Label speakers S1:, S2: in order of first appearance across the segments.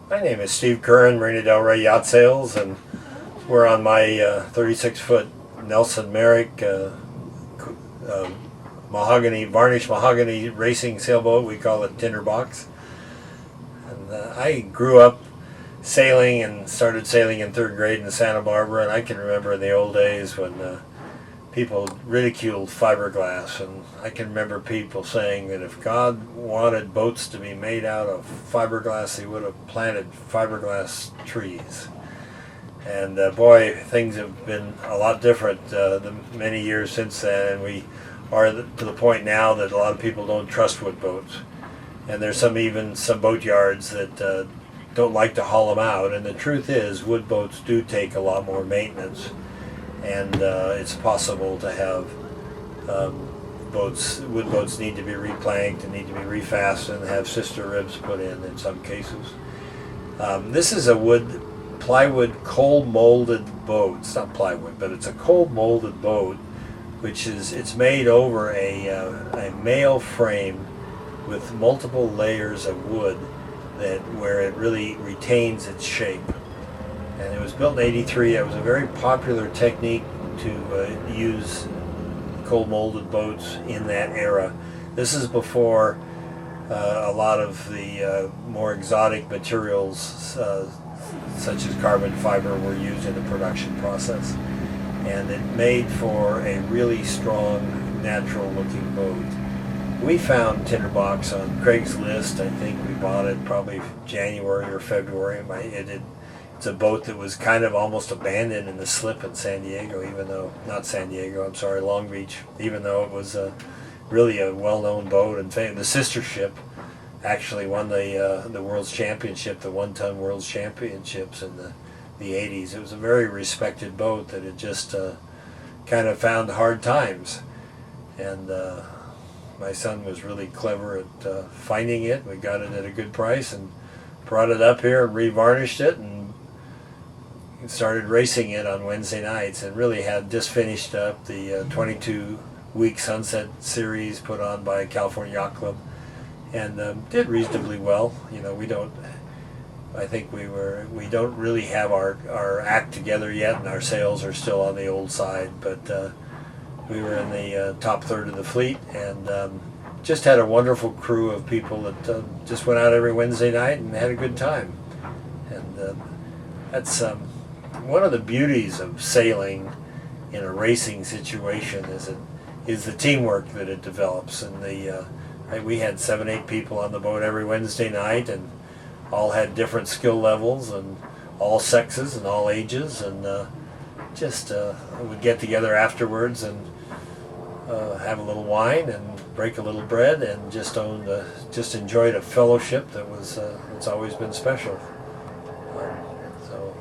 S1: My name is Steve Curran, Marina Del Rey Yacht Sales, and we're on my 36-foot NELSON MAREK varnished mahogany racing sailboat. We call it TINDERBOX. And I grew up sailing and started sailing in third grade in Santa Barbara, and I can remember in the old days when people ridiculed fiberglass, and I can remember people saying that if God wanted boats to be made out of fiberglass, he would have planted fiberglass trees. And boy, things have been a lot different the many years since then, and we are to the point now that a lot of people don't trust wood boats. And there's even some boat yards that don't like to haul them out, and the truth is wood boats do take a lot more maintenance. And it's possible to have wood boats need to be replanked and need to be refastened and have sister ribs put in some cases. This is a plywood cold molded boat. It's not plywood, but it's a cold molded boat, it's made over a male frame with multiple layers of wood where it really retains its shape. And it was built in '83. It was a very popular technique to use cold molded boats in that era. This is before a lot of the more exotic materials such as carbon fiber were used in the production process. And it made for a really strong, natural looking boat. We found TINDERBOX on Craigslist. I think we bought it probably January or February. It's a boat that was kind of almost abandoned in the slip in San Diego, Long Beach, even though it was really a well-known boat. And the sister ship actually won the World's Championship, the one-ton World's Championships in the 80s. It was a very respected boat that had just kind of found hard times. And my son was really clever at finding it. We got it at a good price and brought it up here and revarnished it and started racing it on Wednesday nights, and really had just finished up the 22-week Sunset Series put on by California Yacht Club, and did reasonably well. We don't really have our act together yet, and our sales are still on the old side, but we were in the top third of the fleet, and just had a wonderful crew of people that just went out every Wednesday night and had a good time. And that's one of the beauties of sailing in a racing situation is the teamwork that it develops. And we had 7-8 people on the boat every Wednesday night, and all had different skill levels and all sexes and all ages, and would get together afterwards and have a little wine and break a little bread and just enjoyed a fellowship that's always been special. So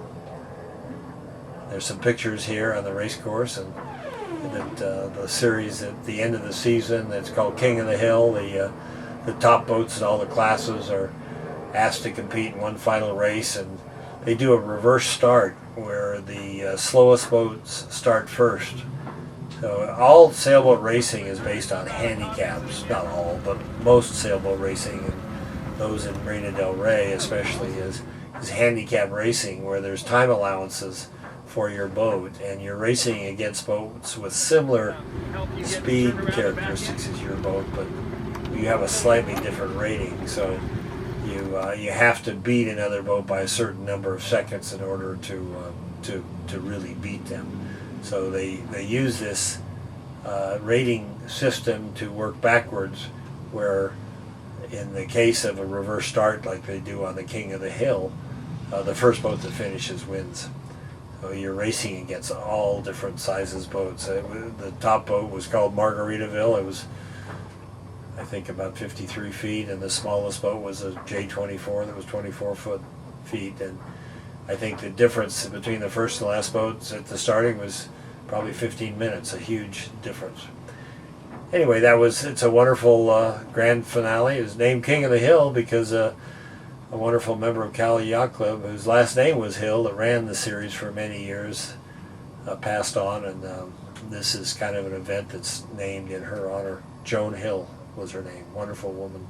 S1: there's some pictures here on the race course, and the series at the end of the season that's called King of the Hill. The top boats in all the classes are asked to compete in one final race, and they do a reverse start where the slowest boats start first. So all sailboat racing is based on handicaps. Not all, but most sailboat racing, and those in Marina Del Rey especially, is handicap racing, where there's time allowances for your boat, and you're racing against boats with similar speed characteristics as your boat, but you have a slightly different rating. So you have to beat another boat by a certain number of seconds in order to really beat them. So they use this rating system to work backwards, where in the case of a reverse start like they do on the King of the Hill, the first boat that finishes wins. So you're racing against all different sizes boats. The top boat was called Margaritaville. It was, I think, about 53 feet, and the smallest boat was a J24 that was 24 feet. And I think the difference between the first and last boats at the starting was probably 15 minutes, a huge difference. Anyway, it's a wonderful grand finale. It was named King of the Hill because a wonderful member of Cali Yacht Club, whose last name was Hill, that ran the series for many years, passed on, and this is kind of an event that's named in her honor. Joan Hill was her name. Wonderful woman.